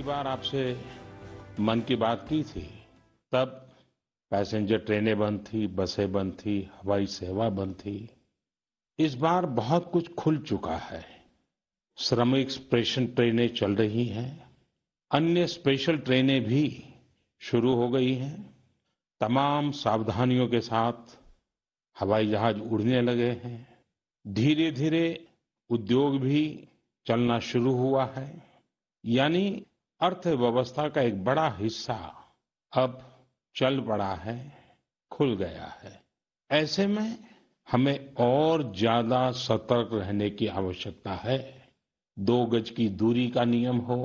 बार आपसे मन की बात की थी, तब पैसेंजर ट्रेनें बंद थी, बसें बंद थी, हवाई सेवा बंद थी। इस बार बहुत कुछ खुल चुका है। श्रमिक स्पेशल ट्रेनें चल रही हैं, अन्य स्पेशल ट्रेनें भी शुरू हो गई हैं। तमाम सावधानियों के साथ हवाई जहाज उड़ने लगे हैं। धीरे धीरे उद्योग भी चलना शुरू हुआ है। यानी अर्थव्यवस्था का एक बड़ा हिस्सा अब चल पड़ा है, खुल गया है। ऐसे में हमें और ज्यादा सतर्क रहने की आवश्यकता है। 2 गज की दूरी का नियम हो,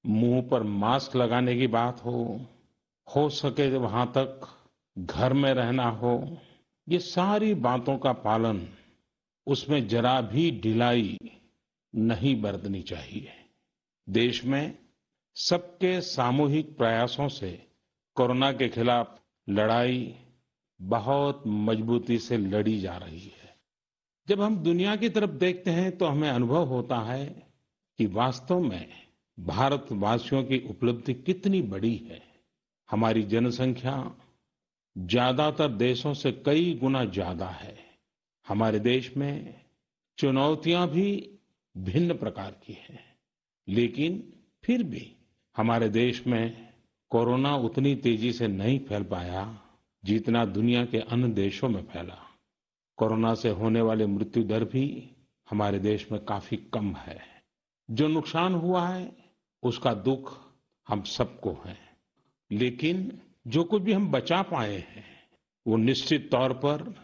मुंह पर मास्क लगाने की बात हो सके तो वहां तक घर में रहना हो, ये सारी बातों का पालन, उसमें जरा भी ढिलाई नहीं बरतनी चाहिए। देश में सबके सामूहिक प्रयासों से कोरोना के खिलाफ लड़ाई बहुत मजबूती से लड़ी जा रही है। जब हम दुनिया की तरफ देखते हैं तो हमें अनुभव होता है कि वास्तव में भारतवासियों की उपलब्धि कितनी बड़ी है। हमारी जनसंख्या ज्यादातर देशों से कई गुना ज्यादा है। हमारे देश में चुनौतियां भी भिन्न प्रकार की हैं, लेकिन फिर भी हमारे देश में कोरोना उतनी तेजी से नहीं फैल पाया जितना दुनिया के अन्य देशों में फैला। कोरोना से होने वाले मृत्यु दर भी हमारे देश में काफी कम है। जो नुकसान हुआ है उसका दुख हम सबको है, लेकिन जो कुछ भी हम बचा पाए हैं वो निश्चित तौर पर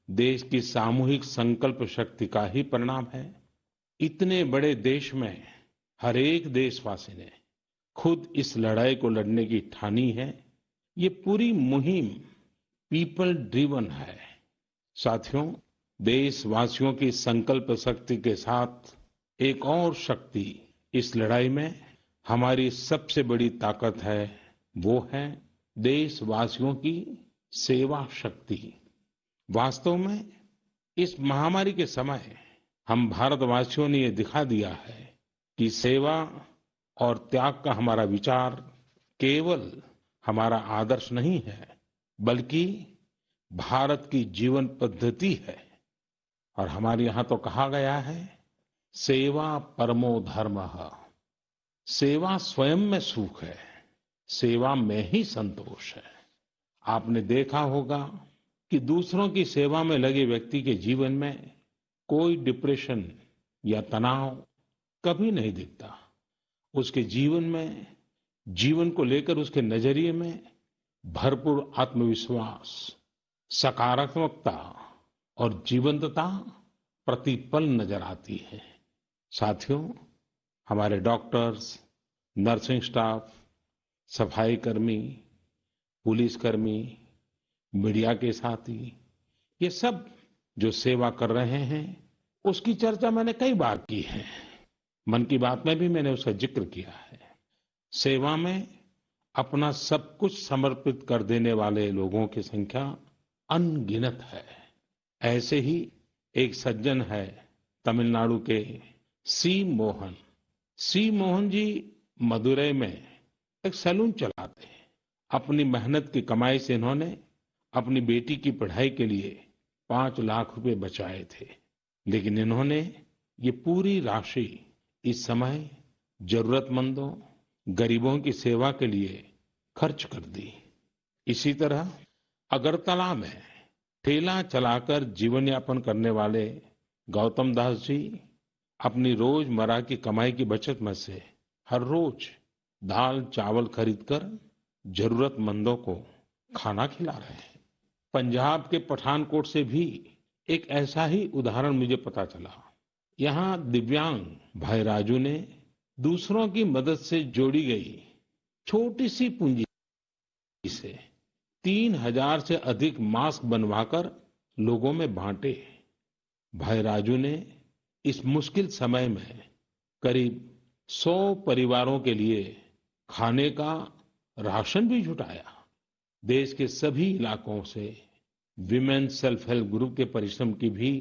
देश की सामूहिक संकल्प शक्ति का ही परिणाम है। इतने बड़े देश में हर एक देशवासी ने खुद इस लड़ाई को लड़ने की ठानी है। ये पूरी मुहिम पीपल ड्रिवन है। साथियों, देशवासियों की संकल्प शक्ति के साथ एक और शक्ति इस लड़ाई में हमारी सबसे बड़ी ताकत है, वो है देशवासियों की सेवा शक्ति। वास्तव में इस महामारी के समय हम भारतवासियों ने ये दिखा दिया है कि सेवा और त्याग का हमारा विचार केवल हमारा आदर्श नहीं है, बल्कि भारत की जीवन पद्धति है। और हमारे यहां तो कहा गया है, सेवा परमो धर्मः। सेवा स्वयं में सुख है, सेवा में ही संतोष है। आपने देखा होगा कि दूसरों की सेवा में लगे व्यक्ति के जीवन में कोई डिप्रेशन या तनाव कभी नहीं दिखता। उसके जीवन में, जीवन को लेकर उसके नजरिए में भरपूर आत्मविश्वास, सकारात्मकता और जीवंतता प्रतिपल नजर आती है। साथियों, हमारे डॉक्टर्स, नर्सिंग स्टाफ, सफाई कर्मी, पुलिसकर्मी, मीडिया के साथी, ये सब जो सेवा कर रहे हैं उसकी चर्चा मैंने कई बार की है। मन की बात में भी मैंने उसका जिक्र किया है। सेवा में अपना सब कुछ समर्पित कर देने वाले लोगों की संख्या अनगिनत है। ऐसे ही एक सज्जन है तमिलनाडु के सी मोहन। सी मोहन जी मदुरई में एक सैलून चलाते हैं। अपनी मेहनत की कमाई से इन्होंने अपनी बेटी की पढ़ाई के लिए 5 लाख रुपए बचाए थे, लेकिन इन्होंने ये पूरी राशि इस समय जरूरतमंदों, गरीबों की सेवा के लिए खर्च कर दी। इसी तरह अगरतला में ठेला चलाकर जीवन यापन करने वाले गौतम दास जी अपनी रोजमर्रा की कमाई की बचत में से हर रोज दाल चावल खरीदकर जरूरतमंदों को खाना खिला रहे हैं। पंजाब के पठानकोट से भी एक ऐसा ही उदाहरण मुझे पता चला। यहाँ दिव्यांग भाई राजू ने दूसरों की मदद से जोड़ी गई छोटी सी पूंजी से 3000 से अधिक मास्क बनवाकर लोगों में बांटे। भाई राजू ने इस मुश्किल समय में करीब 100 परिवारों के लिए खाने का राशन भी जुटाया। देश के सभी इलाकों से विमेन सेल्फ हेल्प ग्रुप के परिश्रम की भी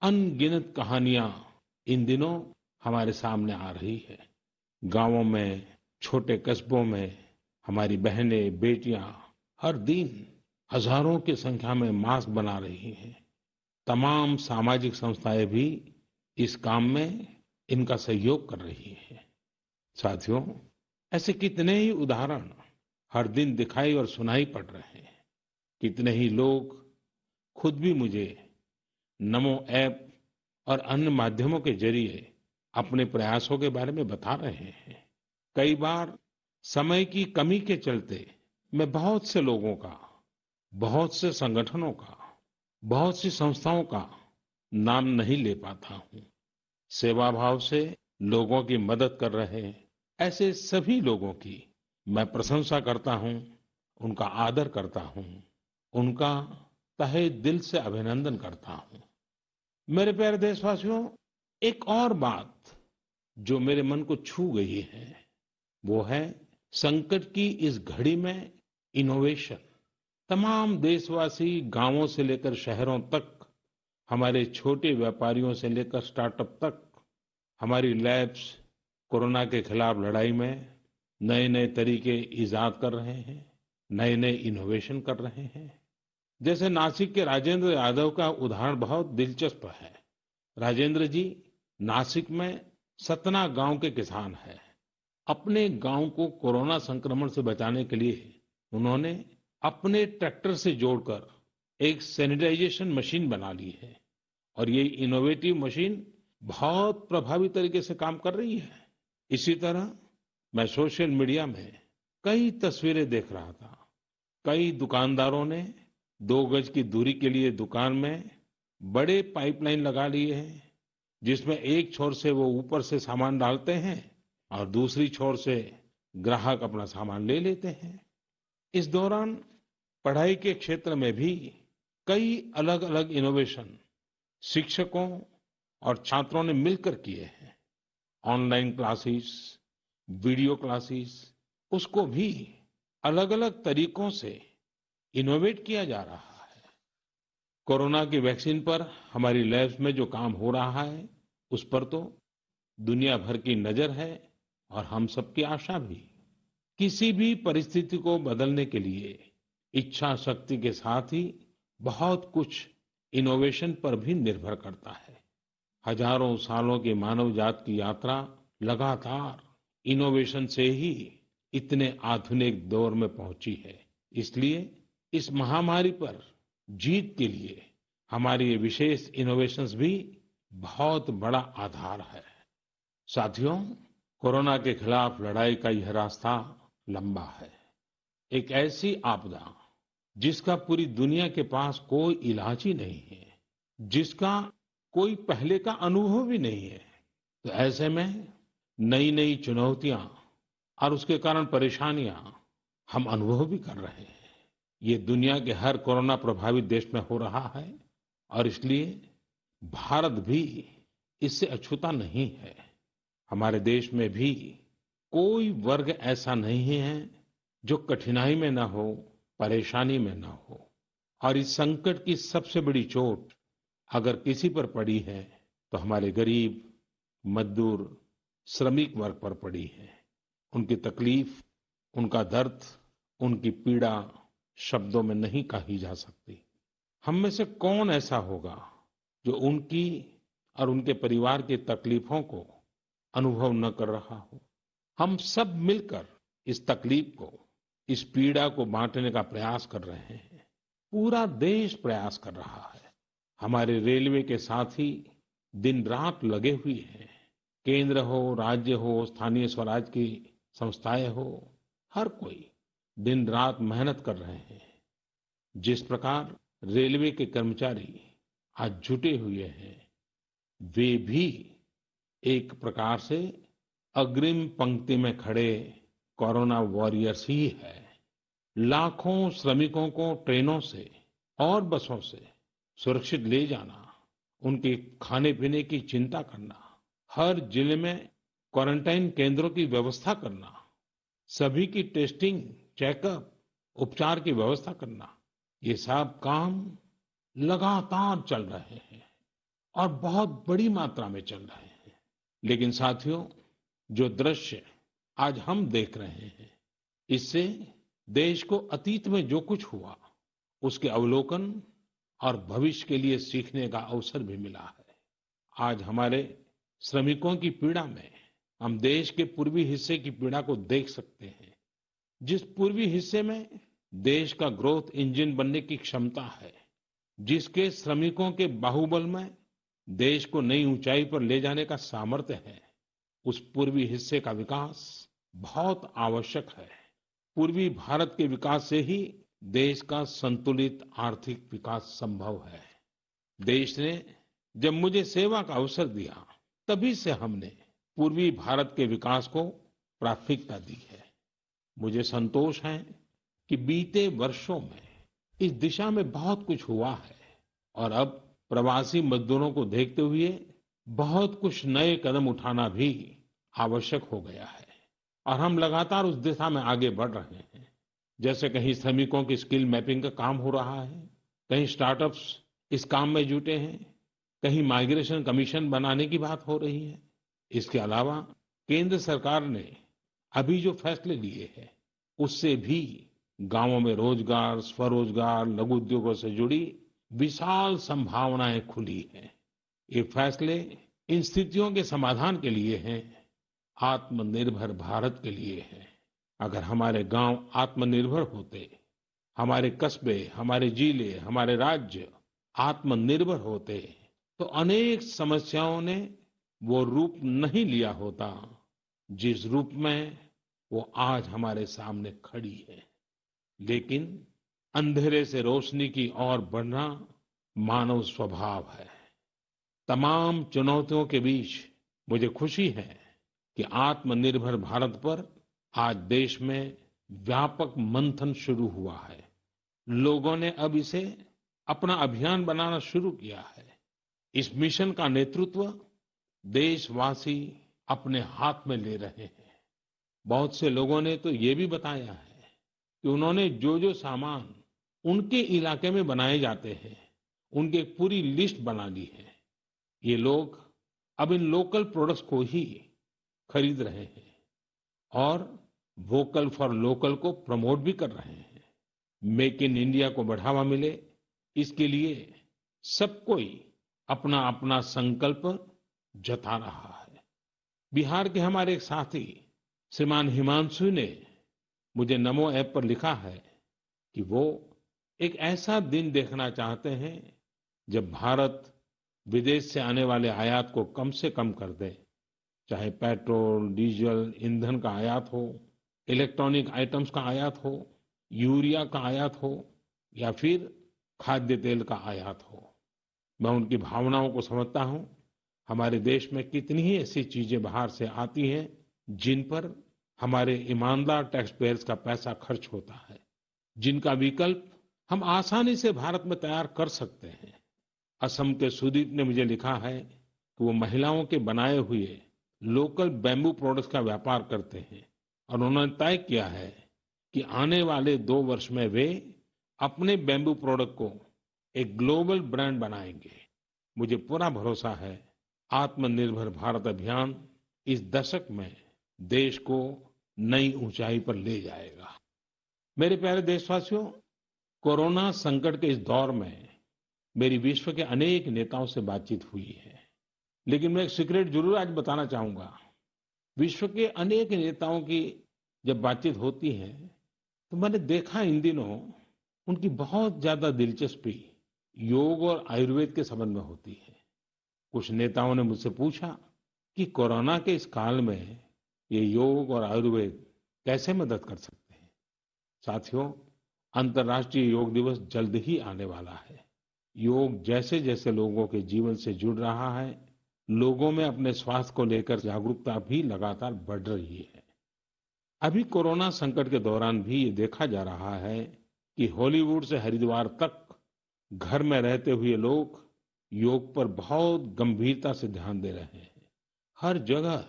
अनगिनत कहानियां इन दिनों हमारे सामने आ रही है। गांवों में छोटे कस्बों में हमारी बहनें, बेटियां हर दिन हजारों की संख्या में मास्क बना रही हैं। तमाम सामाजिक संस्थाएं भी इस काम में इनका सहयोग कर रही हैं। साथियों, ऐसे कितने ही उदाहरण हर दिन दिखाई और सुनाई पड़ रहे हैं। कितने ही लोग खुद भी मुझे नमो ऐप और अन्य माध्यमों के जरिए अपने प्रयासों के बारे में बता रहे हैं। कई बार समय की कमी के चलते मैं बहुत से लोगों का, बहुत से संगठनों का, बहुत सी संस्थाओं का नाम नहीं ले पाता हूं। सेवा भाव से लोगों की मदद कर रहे ऐसे सभी लोगों की मैं प्रशंसा करता हूं, उनका आदर करता हूं, उनका तहे दिल से अभिनंदन करता हूं। मेरे प्यारे देशवासियों, एक और बात जो मेरे मन को छू गई है वो है संकट की इस घड़ी में इनोवेशन। तमाम देशवासी गांवों से लेकर शहरों तक, हमारे छोटे व्यापारियों से लेकर स्टार्टअप तक, हमारी लैब्स कोरोना के खिलाफ लड़ाई में नए नए तरीके इजाद कर रहे हैं, नए नए इनोवेशन कर रहे हैं। जैसे नासिक के राजेंद्र यादव का उदाहरण बहुत दिलचस्प है। राजेंद्र जी नासिक में सतना गांव के किसान हैं। अपने गांव को कोरोना संक्रमण से बचाने के लिए उन्होंने अपने ट्रैक्टर से जोड़कर एक सैनिटाइजेशन मशीन बना ली है और ये इनोवेटिव मशीन बहुत प्रभावी तरीके से काम कर रही है। इसी तरह मैं सोशल मीडिया में कई तस्वीरें देख रहा था। कई दुकानदारों ने 2 गज की दूरी के लिए दुकान में बड़े पाइपलाइन लगा लिए हैं, जिसमें एक छोर से वो ऊपर से सामान डालते हैं और दूसरी छोर से ग्राहक अपना सामान ले लेते हैं। इस दौरान पढ़ाई के क्षेत्र में भी कई अलग अलग इनोवेशन शिक्षकों और छात्रों ने मिलकर किए हैं। ऑनलाइन क्लासेस, वीडियो क्लासेस, उसको भी अलग अलग तरीकों से इनोवेट किया जा रहा है। कोरोना की वैक्सीन पर हमारी लैब्स में जो काम हो रहा है उस पर तो दुनिया भर की नजर है और हम सबकी आशा भी। किसी भी परिस्थिति को बदलने के लिए इच्छा शक्ति के साथ ही बहुत कुछ इनोवेशन पर भी निर्भर करता है। हजारों सालों की मानव जात की यात्रा लगातार इनोवेशन से ही इतने आधुनिक दौर में पहुंची है। इसलिए इस महामारी पर जीत के लिए हमारी ये विशेष इनोवेशंस भी बहुत बड़ा आधार है। साथियों, कोरोना के खिलाफ लड़ाई का यह रास्ता लंबा है। एक ऐसी आपदा जिसका पूरी दुनिया के पास कोई इलाज ही नहीं है, जिसका कोई पहले का अनुभव भी नहीं है, तो ऐसे में नई नई चुनौतियां और उसके कारण परेशानियां हम अनुभव भी कर रहे हैं। ये दुनिया के हर कोरोना प्रभावित देश में हो रहा है और इसलिए भारत भी इससे अछूता नहीं है। हमारे देश में भी कोई वर्ग ऐसा नहीं है जो कठिनाई में ना हो, परेशानी में ना हो। और इस संकट की सबसे बड़ी चोट अगर किसी पर पड़ी है तो हमारे गरीब, मजदूर, श्रमिक वर्ग पर पड़ी है। उनकी तकलीफ, उनका दर्द, उनकी पीड़ा शब्दों में नहीं कही जा सकती। हम में से कौन ऐसा होगा जो उनकी और उनके परिवार की तकलीफों को अनुभव न कर रहा हो। हम सब मिलकर इस तकलीफ को, इस पीड़ा को बांटने का प्रयास कर रहे हैं। पूरा देश प्रयास कर रहा है। हमारे रेलवे के साथी दिन रात लगे हुए हैं। केंद्र हो, राज्य हो, स्थानीय स्वराज की संस्थाएं हो, हर कोई दिन रात मेहनत कर रहे हैं। जिस प्रकार रेलवे के कर्मचारी आज जुटे हुए हैं, वे भी एक प्रकार से अग्रिम पंक्ति में खड़े कोरोना वॉरियर्स ही है। लाखों श्रमिकों को ट्रेनों से और बसों से सुरक्षित ले जाना, उनके खाने पीने की चिंता करना, हर जिले में क्वारंटाइन केंद्रों की व्यवस्था करना, सभी की टेस्टिंग, चेकअप, उपचार की व्यवस्था करना, ये सब काम लगातार चल रहे हैं और बहुत बड़ी मात्रा में चल रहे हैं। लेकिन साथियों, जो दृश्य आज हम देख रहे हैं। इससे देश को अतीत में जो कुछ हुआ, उसके अवलोकन और भविष्य के लिए सीखने का अवसर भी मिला है। आज हमारे श्रमिकों की पीड़ा में हम देश के पूर्वी हिस्से की पीड़ा को देख सकते हैं। जिस पूर्वी हिस्से में देश का ग्रोथ इंजन बनने की क्षमता है, जिसके श्रमिकों के बाहुबल में देश को नई ऊंचाई पर ले जाने का सामर्थ्य है, उस पूर्वी हिस्से का विकास बहुत आवश्यक है। पूर्वी भारत के विकास से ही देश का संतुलित आर्थिक विकास संभव है। देश ने जब मुझे सेवा का अवसर दिया, तभी से हमने पूर्वी भारत के विकास को प्राथमिकता दी है। मुझे संतोष है कि बीते वर्षों में इस दिशा में बहुत कुछ हुआ है और अब प्रवासी मजदूरों को देखते हुए बहुत कुछ नए कदम उठाना भी आवश्यक हो गया है और हम लगातार उस दिशा में आगे बढ़ रहे हैं। जैसे कहीं श्रमिकों की स्किल मैपिंग का काम हो रहा है, कहीं स्टार्टअप्स इस काम में जुटे हैं, कहीं माइग्रेशन कमीशन बनाने की बात हो रही है। इसके अलावा केंद्र सरकार ने अभी जो फैसले लिए हैं, उससे भी गांवों में रोजगार, स्वरोजगार, लघु उद्योगों से जुड़ी विशाल संभावनाएं खुली हैं। ये फैसले इन स्थितियों के समाधान के लिए हैं, आत्मनिर्भर भारत के लिए हैं। अगर हमारे गांव आत्मनिर्भर होते, हमारे कस्बे, हमारे जिले, हमारे राज्य आत्मनिर्भर होते, तो अनेक समस्याओं ने वो रूप नहीं लिया होता जिस रूप में वो आज हमारे सामने खड़ी है। लेकिन अंधेरे से रोशनी की ओर बढ़ना मानव स्वभाव है। तमाम चुनौतियों के बीच मुझे खुशी है कि आत्मनिर्भर भारत पर आज देश में व्यापक मंथन शुरू हुआ है। लोगों ने अब इसे अपना अभियान बनाना शुरू किया है। इस मिशन का नेतृत्व देशवासी अपने हाथ में ले रहे हैं। बहुत से लोगों ने तो ये भी बताया है कि उन्होंने जो जो सामान उनके इलाके में बनाए जाते हैं, उनकी एक पूरी लिस्ट बना ली है। ये लोग अब इन लोकल प्रोडक्ट्स को ही खरीद रहे हैं और वोकल फॉर लोकल को प्रमोट भी कर रहे हैं। मेक इन इंडिया को बढ़ावा मिले, इसके लिए सब कोई अपना अपना संकल्प जता रहा है। बिहार के हमारे एक साथी श्रीमान हिमांशु ने मुझे नमो ऐप पर लिखा है कि वो एक ऐसा दिन देखना चाहते हैं जब भारत विदेश से आने वाले आयात को कम से कम कर दे। चाहे पेट्रोल, डीजल, ईंधन का आयात हो, इलेक्ट्रॉनिक आइटम्स का आयात हो, यूरिया का आयात हो या फिर खाद्य तेल का आयात हो। मैं उनकी भावनाओं को समझता हूं। हमारे देश में कितनी ही ऐसी चीजें बाहर से आती हैं जिन पर हमारे ईमानदार टैक्स पेयर्स का पैसा खर्च होता है, जिनका विकल्प हम आसानी से भारत में तैयार कर सकते हैं। असम के सुदीप ने मुझे लिखा है कि वो महिलाओं के बनाए हुए लोकल बैम्बू प्रोडक्ट्स का व्यापार करते हैं और उन्होंने तय किया है कि आने वाले 2 वर्ष में वे अपने बैम्बू प्रोडक्ट को एक ग्लोबल ब्रांड बनाएंगे। मुझे पूरा भरोसा है आत्मनिर्भर भारत अभियान इस दशक में देश को नई ऊंचाई पर ले जाएगा। मेरे प्यारे देशवासियों, कोरोना संकट के इस दौर में मेरी विश्व के अनेक नेताओं से बातचीत हुई है, लेकिन मैं एक सीक्रेट जरूर आज बताना चाहूंगा। विश्व के अनेक नेताओं की जब बातचीत होती है तो मैंने देखा इन दिनों उनकी बहुत ज्यादा दिलचस्पी योग और आयुर्वेद के संबंध में होती है। कुछ नेताओं ने मुझसे पूछा कि कोरोना के इस काल में ये योग और आयुर्वेद कैसे मदद कर सकते हैं। साथियों, अंतर्राष्ट्रीय योग दिवस जल्द ही आने वाला है। योग जैसे जैसे लोगों के जीवन से जुड़ रहा है, लोगों में अपने स्वास्थ्य को लेकर जागरूकता भी लगातार बढ़ रही है। अभी कोरोना संकट के दौरान भी ये देखा जा रहा है कि हॉलीवुड से हरिद्वार तक घर में रहते हुए लोग योग पर बहुत गंभीरता से ध्यान दे रहे हैं। हर जगह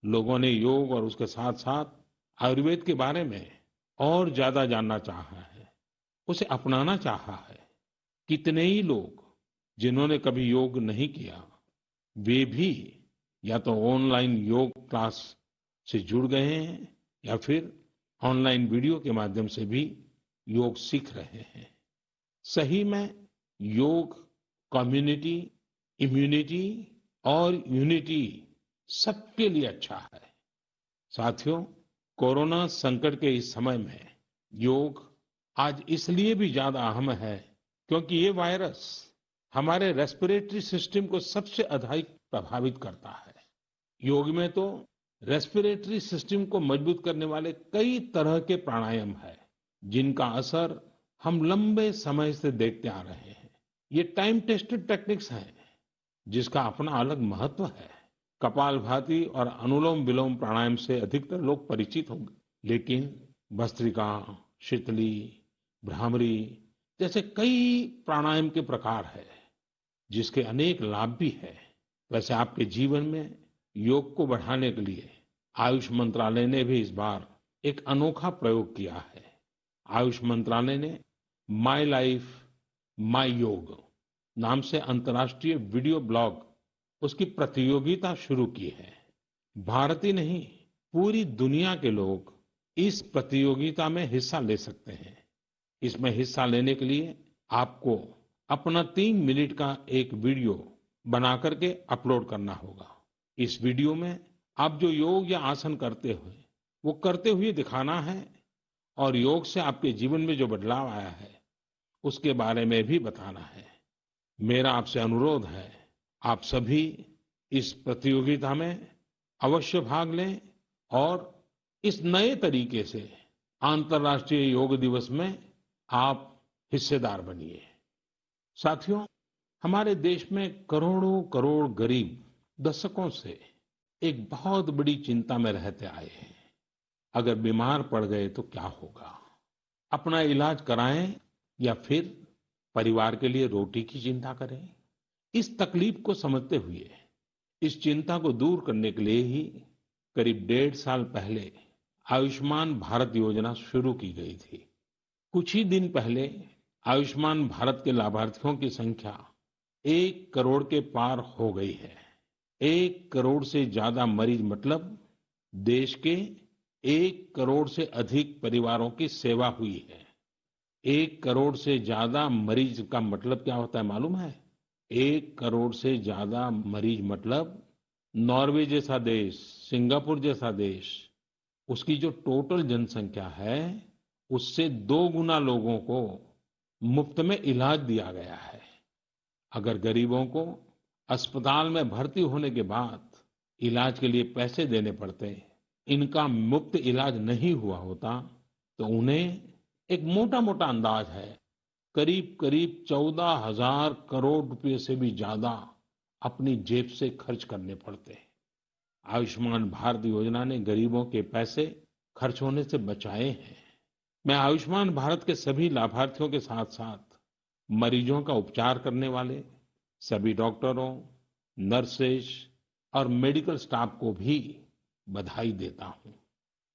लोगों ने योग और उसके साथ साथ आयुर्वेद के बारे में और ज्यादा जानना चाहा है, उसे अपनाना चाहा है। कितने ही लोग जिन्होंने कभी योग नहीं किया, वे भी या तो ऑनलाइन योग क्लास से जुड़ गए हैं या फिर ऑनलाइन वीडियो के माध्यम से भी योग सीख रहे हैं। सही में योग कम्युनिटी, इम्यूनिटी और यूनिटी सबके लिए अच्छा है। साथियों, कोरोना संकट के इस समय में योग आज इसलिए भी ज्यादा अहम है क्योंकि ये वायरस हमारे रेस्पिरेटरी सिस्टम को सबसे अधिक प्रभावित करता है। योग में तो रेस्पिरेटरी सिस्टम को मजबूत करने वाले कई तरह के प्राणायाम है जिनका असर हम लंबे समय से देखते आ रहे हैं। ये टाइम टेस्टेड टेक्निक्स हैं जिसका अपना अलग महत्व है। कपालभाति और अनुलोम विलोम प्राणायाम से अधिकतर लोग परिचित होंगे, लेकिन भस्त्रिका, शीतली, भ्रामरी जैसे कई प्राणायाम के प्रकार है जिसके अनेक लाभ भी है। वैसे आपके जीवन में योग को बढ़ाने के लिए आयुष मंत्रालय ने भी इस बार एक अनोखा प्रयोग किया है। आयुष मंत्रालय ने माय लाइफ माय योग नाम से अंतर्राष्ट्रीय वीडियो ब्लॉग उसकी प्रतियोगिता शुरू की है। भारत ही नहीं, पूरी दुनिया के लोग इस प्रतियोगिता में हिस्सा ले सकते हैं। इसमें हिस्सा लेने के लिए आपको अपना 3 मिनट का एक वीडियो बना करके अपलोड करना होगा। इस वीडियो में आप जो योग या आसन करते हुए वो करते हुए दिखाना है और योग से आपके जीवन में जो बदलाव आया है उसके बारे में भी बताना है। मेरा आपसे अनुरोध है, आप सभी इस प्रतियोगिता में अवश्य भाग लें और इस नए तरीके से अंतर्राष्ट्रीय योग दिवस में आप हिस्सेदार बनिए। साथियों, हमारे देश में करोड़ों करोड़ गरीब दशकों से एक बहुत बड़ी चिंता में रहते आए हैं। अगर बीमार पड़ गए तो क्या होगा? अपना इलाज कराएं या फिर परिवार के लिए रोटी की चिंता करें? इस तकलीफ को समझते हुए इस चिंता को दूर करने के लिए ही करीब 1.5 साल पहले आयुष्मान भारत योजना शुरू की गई थी। कुछ ही दिन पहले आयुष्मान भारत के लाभार्थियों की संख्या 1 करोड़ के पार हो गई है। 1 करोड़ से ज्यादा मरीज मतलब देश के 1 करोड़ से अधिक परिवारों की सेवा हुई है। 1 करोड़ से ज्यादा मरीज का मतलब क्या होता है मालूम है? 1 करोड़ से ज्यादा मरीज मतलब नॉर्वे जैसा देश, सिंगापुर जैसा देश, उसकी जो टोटल जनसंख्या है उससे 2 गुना लोगों को मुफ्त में इलाज दिया गया है। अगर गरीबों को अस्पताल में भर्ती होने के बाद इलाज के लिए पैसे देने पड़ते, इनका मुफ्त इलाज नहीं हुआ होता तो उन्हें एक मोटा मोटा अंदाज है करीब करीब 14,000 करोड़ रुपए से भी ज्यादा अपनी जेब से खर्च करने पड़ते। आयुष्मान भारत योजना ने गरीबों के पैसे खर्च होने से बचाए हैं। मैं आयुष्मान भारत के सभी लाभार्थियों के साथ साथ मरीजों का उपचार करने वाले सभी डॉक्टरों, नर्सेज और मेडिकल स्टाफ को भी बधाई देता हूं।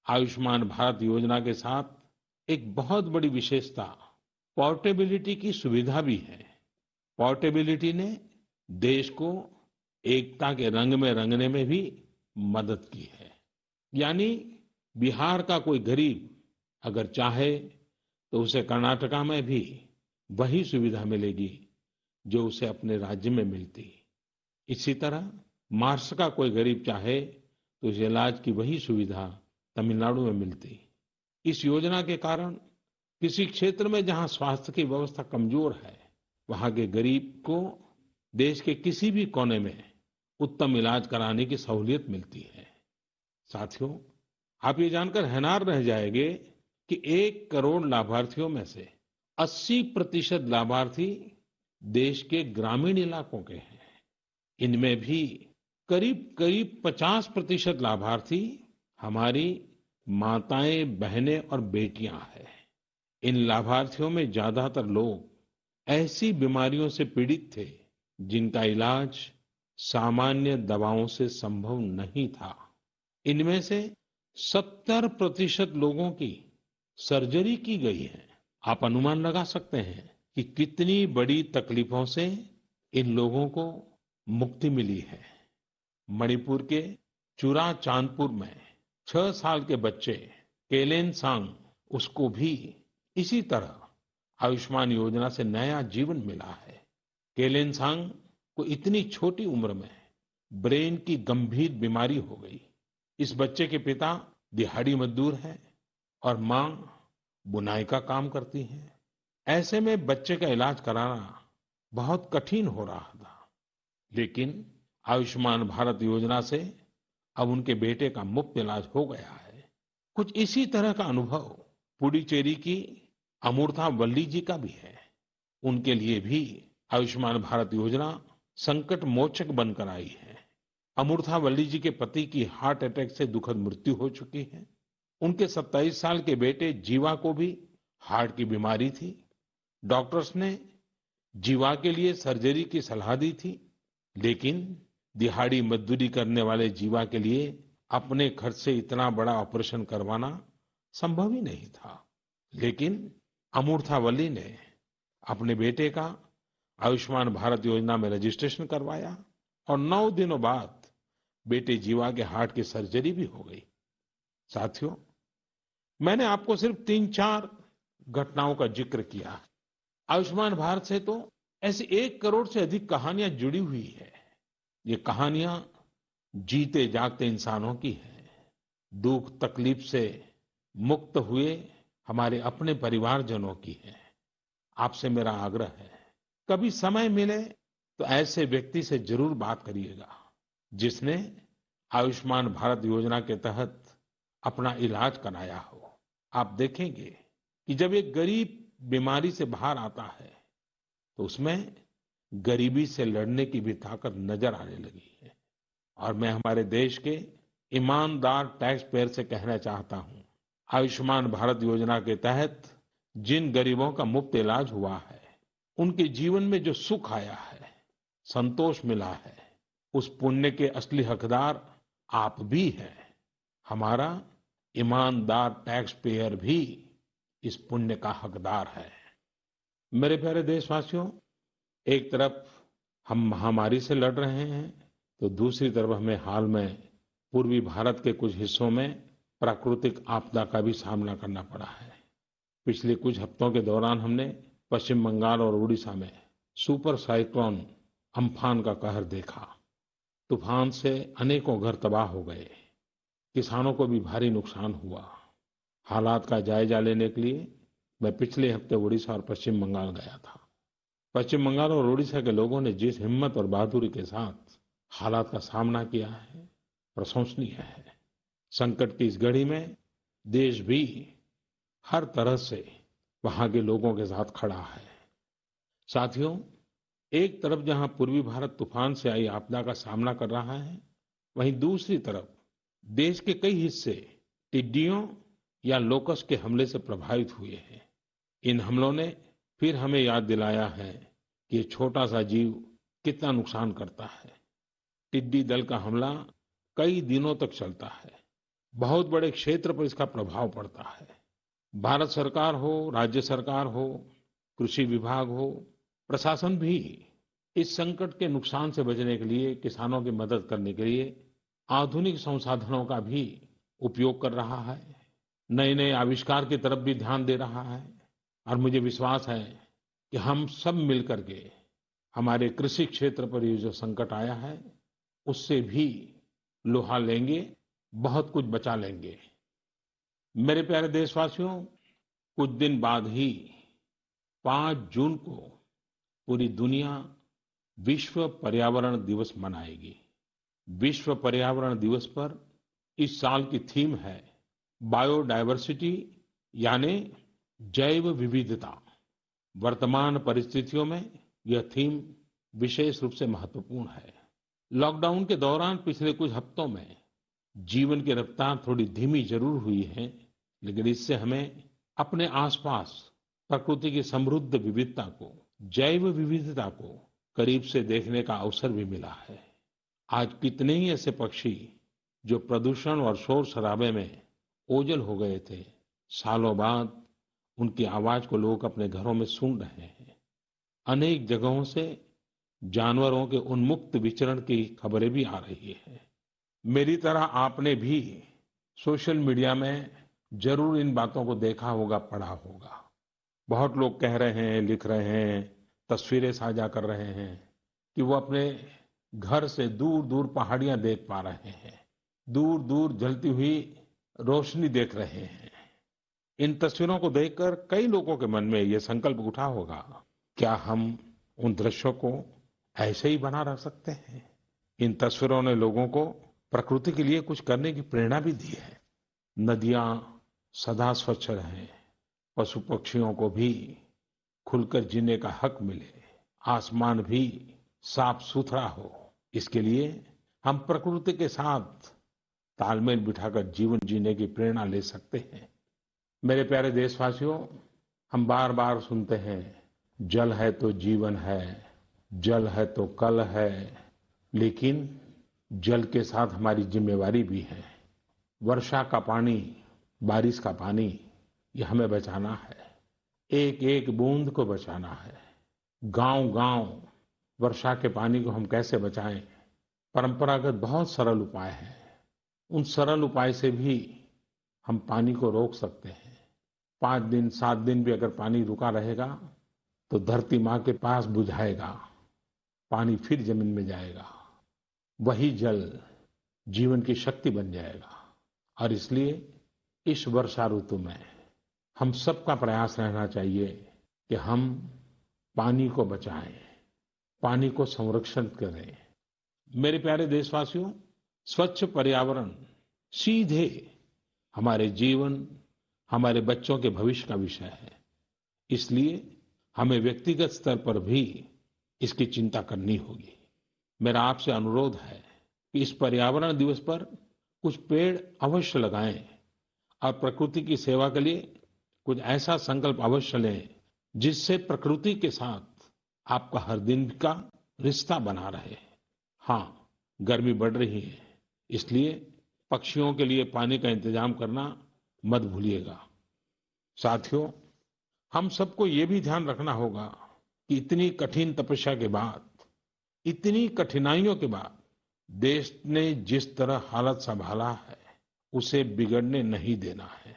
आयुष्मान भारत योजना के साथ एक बहुत बड़ी विशेषता पोर्टेबिलिटी की सुविधा भी है। पोर्टेबिलिटी ने देश को एकता के रंग में रंगने में भी मदद की है। यानी बिहार का कोई गरीब अगर चाहे तो उसे कर्नाटका में भी वही सुविधा मिलेगी जो उसे अपने राज्य में मिलती। इसी तरह महाराष्ट्र का कोई गरीब चाहे तो उसे इलाज की वही सुविधा तमिलनाडु में मिलती। इस योजना के कारण किसी क्षेत्र में जहां स्वास्थ्य की व्यवस्था कमजोर है वहां के गरीब को देश के किसी भी कोने में उत्तम इलाज कराने की सहूलियत मिलती है। साथियों, आप ये जानकर हैरान रह जाएंगे कि 1 करोड़ लाभार्थियों में से 80% लाभार्थी देश के ग्रामीण इलाकों के हैं। इनमें भी करीब करीब 50% लाभार्थी हमारी माताएं, बहनें और बेटियां हैं। इन लाभार्थियों में ज्यादातर लोग ऐसी बीमारियों से पीड़ित थे जिनका इलाज सामान्य दवाओं से संभव नहीं था। इनमें से 70% लोगों की सर्जरी की गई है। आप अनुमान लगा सकते हैं कि कितनी बड़ी तकलीफों से इन लोगों को मुक्ति मिली है। मणिपुर के चुरा चांदपुर में 6 साल के बच्चे केलेनसांग, उसको भी इसी तरह आयुष्मान योजना से नया जीवन मिला है। केलेनसांग को इतनी छोटी उम्र में ब्रेन की गंभीर बीमारी हो गई। इस बच्चे के पिता दिहाड़ी मजदूर हैं और मां बुनाई का काम करती हैं। ऐसे में बच्चे का इलाज कराना बहुत कठिन हो रहा था। लेकिन आयुष्मान भारत योजना से अब उनके बेटे का मुफ्त इलाज हो गया है। कुछ इसी तरह का अनुभव पुडुचेरी की अमूर्था वल्ली जी का भी है। उनके लिए भी आयुष्मान भारत योजना संकट मोचक बनकर आई है। अमूर्था वल्ली जी के पति की हार्ट अटैक से दुखद मृत्यु हो चुकी है। उनके 27 साल के बेटे जीवा को भी हार्ट की बीमारी थी। डॉक्टर्स ने जीवा के लिए सर्जरी की सलाह दी थी, लेकिन दिहाड़ी मजदूरी करने वाले जीवा के लिए अपने खर्च से इतना बड़ा ऑपरेशन करवाना संभव ही नहीं था। लेकिन अमूर्था वल्ली ने अपने बेटे का आयुष्मान भारत योजना में रजिस्ट्रेशन करवाया और 9 दिनों बाद बेटे जीवा के हार्ट की सर्जरी भी हो गई। साथियों, मैंने आपको सिर्फ 3-4 घटनाओं का जिक्र किया। आयुष्मान भारत से तो ऐसी 1 करोड़ से अधिक कहानियां जुड़ी हुई है। ये कहानियां जीते जागते इंसानों की हैं। दुख तकलीफ से मुक्त हुए हमारे अपने परिवारजनों की है। आपसे मेरा आग्रह है, कभी समय मिले तो ऐसे व्यक्ति से जरूर बात करिएगा जिसने आयुष्मान भारत योजना के तहत अपना इलाज कराया हो। आप देखेंगे कि जब एक गरीब बीमारी से बाहर आता है तो उसमें गरीबी से लड़ने की भी ताकत नजर आने लगी है। और मैं हमारे देश के ईमानदार टैक्स पेयर से कहना चाहता हूं, आयुष्मान भारत योजना के तहत जिन गरीबों का मुफ्त इलाज हुआ है, उनके जीवन में जो सुख आया है, संतोष मिला है, उस पुण्य के असली हकदार आप भी हैं। हमारा ईमानदार टैक्स पेयर भी इस पुण्य का हकदार है। मेरे प्यारे देशवासियों, एक तरफ हम महामारी से लड़ रहे हैं तो दूसरी तरफ हमें हाल में पूर्वी भारत के कुछ हिस्सों में प्राकृतिक आपदा का भी सामना करना पड़ा है। पिछले कुछ हफ्तों के दौरान हमने पश्चिम बंगाल और उड़ीसा में सुपर साइक्लोन अम्फान का कहर देखा। तूफान से अनेकों घर तबाह हो गए, किसानों को भी भारी नुकसान हुआ। हालात का जायजा लेने के लिए मैं पिछले हफ्ते उड़ीसा और पश्चिम बंगाल गया था। पश्चिम बंगाल और उड़ीसा के लोगों ने जिस हिम्मत और बहादुरी के साथ हालात का सामना किया है, प्रशंसनीय है। संकट की इस घड़ी में देश भी हर तरह से वहां के लोगों के साथ खड़ा है। साथियों, एक तरफ जहां पूर्वी भारत तूफान से आई आपदा का सामना कर रहा है, वहीं दूसरी तरफ देश के कई हिस्से टिड्डियों या लोकस्ट के हमले से प्रभावित हुए हैं। इन हमलों ने फिर हमें याद दिलाया है कि ये छोटा सा जीव कितना नुकसान करता है। टिड्डी दल का हमला कई दिनों तक चलता है। बहुत बड़े क्षेत्र पर इसका प्रभाव पड़ता है। भारत सरकार हो, राज्य सरकार हो, कृषि विभाग हो, प्रशासन भी इस संकट के नुकसान से बचने के लिए, किसानों की मदद करने के लिए आधुनिक संसाधनों का भी उपयोग कर रहा है। नए नए आविष्कार की तरफ भी ध्यान दे रहा है। और मुझे विश्वास है कि हम सब मिलकर के हमारे कृषि क्षेत्र पर ये जो संकट आया है, उससे भी लोहा लेंगे, बहुत कुछ बचा लेंगे। मेरे प्यारे देशवासियों, कुछ दिन बाद ही 5 जून को पूरी दुनिया विश्व पर्यावरण दिवस मनाएगी। विश्व पर्यावरण दिवस पर इस साल की थीम है बायोडायवर्सिटी, यानी जैव विविधता। वर्तमान परिस्थितियों में यह थीम विशेष रूप से महत्वपूर्ण है। लॉकडाउन के दौरान पिछले कुछ हफ्तों में जीवन की रफ्तार थोड़ी धीमी जरूर हुई है, लेकिन इससे हमें अपने आसपास प्रकृति की समृद्ध विविधता को, जैव विविधता को करीब से देखने का अवसर भी मिला है। आज कितने ही ऐसे पक्षी जो प्रदूषण और शोर शराबे में ओझल हो गए थे, सालों बाद उनकी आवाज को लोग अपने घरों में सुन रहे हैं। अनेक जगहों से जानवरों के उन्मुक्त विचरण की खबरें भी आ रही है। मेरी तरह आपने भी सोशल मीडिया में जरूर इन बातों को देखा होगा, पढ़ा होगा। बहुत लोग कह रहे हैं, लिख रहे हैं, तस्वीरें साझा कर रहे हैं कि वो अपने घर से दूर दूर पहाड़ियां देख पा रहे हैं, दूर दूर जलती हुई रोशनी देख रहे हैं। इन तस्वीरों को देखकर कई लोगों के मन में ये संकल्प उठा होगा, क्या हम उन दृश्यों को ऐसे ही बना रख सकते हैं? इन तस्वीरों ने लोगों को प्रकृति के लिए कुछ करने की प्रेरणा भी दी है। नदियां सदा स्वच्छ रहें, पशु पक्षियों को भी खुलकर जीने का हक मिले, आसमान भी साफ सुथरा हो, इसके लिए हम प्रकृति के साथ तालमेल बिठाकर जीवन जीने की प्रेरणा ले सकते हैं। मेरे प्यारे देशवासियों, हम बार बार सुनते हैं, जल है तो जीवन है, जल है तो कल है, लेकिन जल के साथ हमारी जिम्मेवारी भी है। वर्षा का पानी, बारिश का पानी, ये हमें बचाना है, एक एक बूंद को बचाना है। गांव गांव वर्षा के पानी को हम कैसे बचाएं? परंपरागत बहुत सरल उपाय हैं। उन सरल उपाय से भी हम पानी को रोक सकते हैं। 5 दिन 7 दिन भी अगर पानी रुका रहेगा तो धरती माँ के पास बुझाएगा, पानी फिर जमीन में जाएगा, वही जल जीवन की शक्ति बन जाएगा। और इसलिए इस वर्षा ऋतु में हम सबका प्रयास रहना चाहिए कि हम पानी को बचाएं, पानी को संरक्षण करें। मेरे प्यारे देशवासियों, स्वच्छ पर्यावरण सीधे हमारे जीवन, हमारे बच्चों के भविष्य का विषय है। इसलिए हमें व्यक्तिगत स्तर पर भी इसकी चिंता करनी होगी। मेरा आपसे अनुरोध है कि इस पर्यावरण दिवस पर कुछ पेड़ अवश्य लगाएं और प्रकृति की सेवा के लिए कुछ ऐसा संकल्प अवश्य लें जिससे प्रकृति के साथ आपका हर दिन का रिश्ता बना रहे। हाँ, गर्मी बढ़ रही है, इसलिए पक्षियों के लिए पानी का इंतजाम करना मत भूलिएगा। साथियों, हम सबको ये भी ध्यान रखना होगा कि इतनी कठिन तपस्या के बाद, इतनी कठिनाइयों के बाद देश ने जिस तरह हालत संभाला है, उसे बिगड़ने नहीं देना है।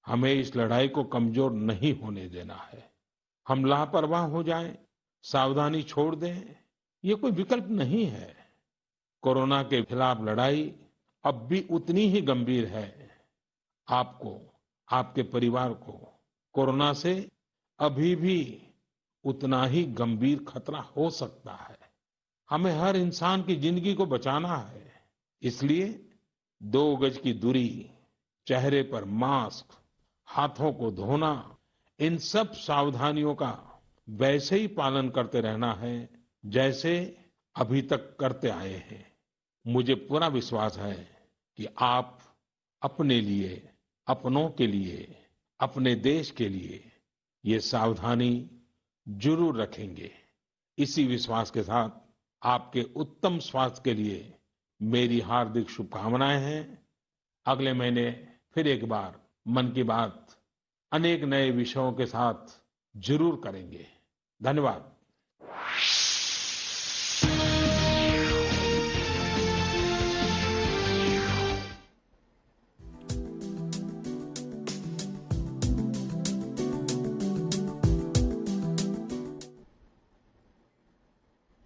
हमें इस लड़ाई को कमजोर नहीं होने देना है। हम लापरवाह हो जाएं, सावधानी छोड़ दें, ये कोई विकल्प नहीं है। कोरोना के खिलाफ लड़ाई अब भी उतनी ही गंभीर है। आपको, आपके परिवार को कोरोना से अभी भी उतना ही गंभीर खतरा हो सकता है। हमें हर इंसान की जिंदगी को बचाना है। इसलिए 2 गज की दूरी, चेहरे पर मास्क, हाथों को धोना, इन सब सावधानियों का वैसे ही पालन करते रहना है जैसे अभी तक करते आए हैं। मुझे पूरा विश्वास है कि आप अपने लिए, अपनों के लिए, अपने देश के लिए ये सावधानी जरूर रखेंगे। इसी विश्वास के साथ आपके उत्तम स्वास्थ्य के लिए मेरी हार्दिक शुभकामनाएं हैं। अगले महीने फिर एक बार मन की बात अनेक नए विषयों के साथ जरूर करेंगे। धन्यवाद।